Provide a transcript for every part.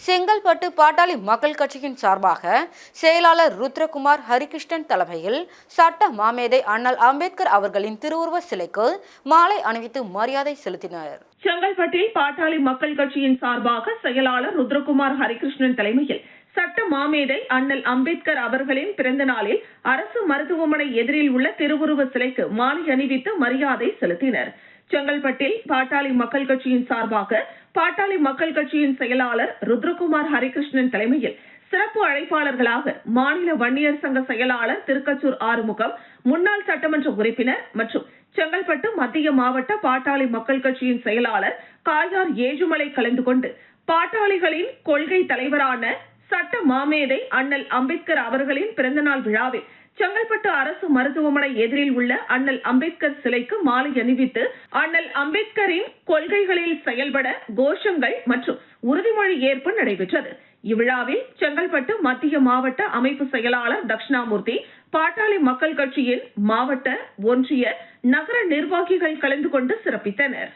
செங்கல்பட்டு பாட்டாளி மக்கள் கட்சியின் சார்பாக செயலாளர் ருத்ரகுமார் ஹரிகிருஷ்ணன் தலைமையில் சட்ட மாமேதை அண்ணல் அம்பேத்கர் அவர்களின் திருவுருவ சிலைக்கு மாலை அணிவித்து மரியாதை செலுத்தினர். செங்கல்பட்டில் பாட்டாளி மக்கள் கட்சியின் சார்பாக செயலாளர் ருத்ரகுமார் ஹரிகிருஷ்ணன் தலைமையில் சட்ட மாமேதை அண்ணல் அம்பேத்கர் அவர்களின் பிறந்த நாளில் அரசு மருத்துவமனை எதிரில் உள்ள திருவுருவ சிலைக்கு மாலை அணிவித்து மரியாதை செலுத்தினர். செங்கல்பட்டில் பாட்டாளி மக்கள் கட்சியின் சார்பாக பாட்டாளி மக்கள் கட்சியின் செயலாளர் ருத்ரகுமார் ஹரிகிருஷ்ணன் தலைமையில் சிறப்பு அழைப்பாளர்களாக மாநில வன்னியர் சங்க செயலாளர் திருக்கச்சூர் ஆறுமுகம், முன்னாள் சட்டமன்ற உறுப்பினர் மற்றும் செங்கல்பட்டு மத்திய மாவட்ட பாட்டாளி மக்கள் கட்சியின் செயலாளர் காயார் ஏழுமலை கலந்து கொண்டு பாட்டாளிகளின் கொள்கை தலைவரான சட்ட மாமேதை அண்ணல் அம்பேத்கர் அவர்களின் பிறந்தநாள் விழாவில் செங்கல்பட்டு அரசு மருத்துவமனை எதிரில் உள்ள அண்ணல் அம்பேத்கர் சிலைக்கு மாலை அணிவித்து அண்ணல் அம்பேத்கரின் கொள்கைகளில் செயல்பட கோஷங்கள் மற்றும் உறுதிமொழி ஏற்பு நடைபெற்றது. இவ்விழாவில் செங்கல்பட்டு மத்திய மாவட்ட அமைப்பு செயலாளர் தட்சிணாமூர்த்தி, பாட்டாளி மக்கள் கட்சியின் மாவட்ட, ஒன்றிய, நகர நிர்வாகிகள் கலந்து கொண்டு சிறப்பித்தனர்.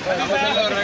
நம்ம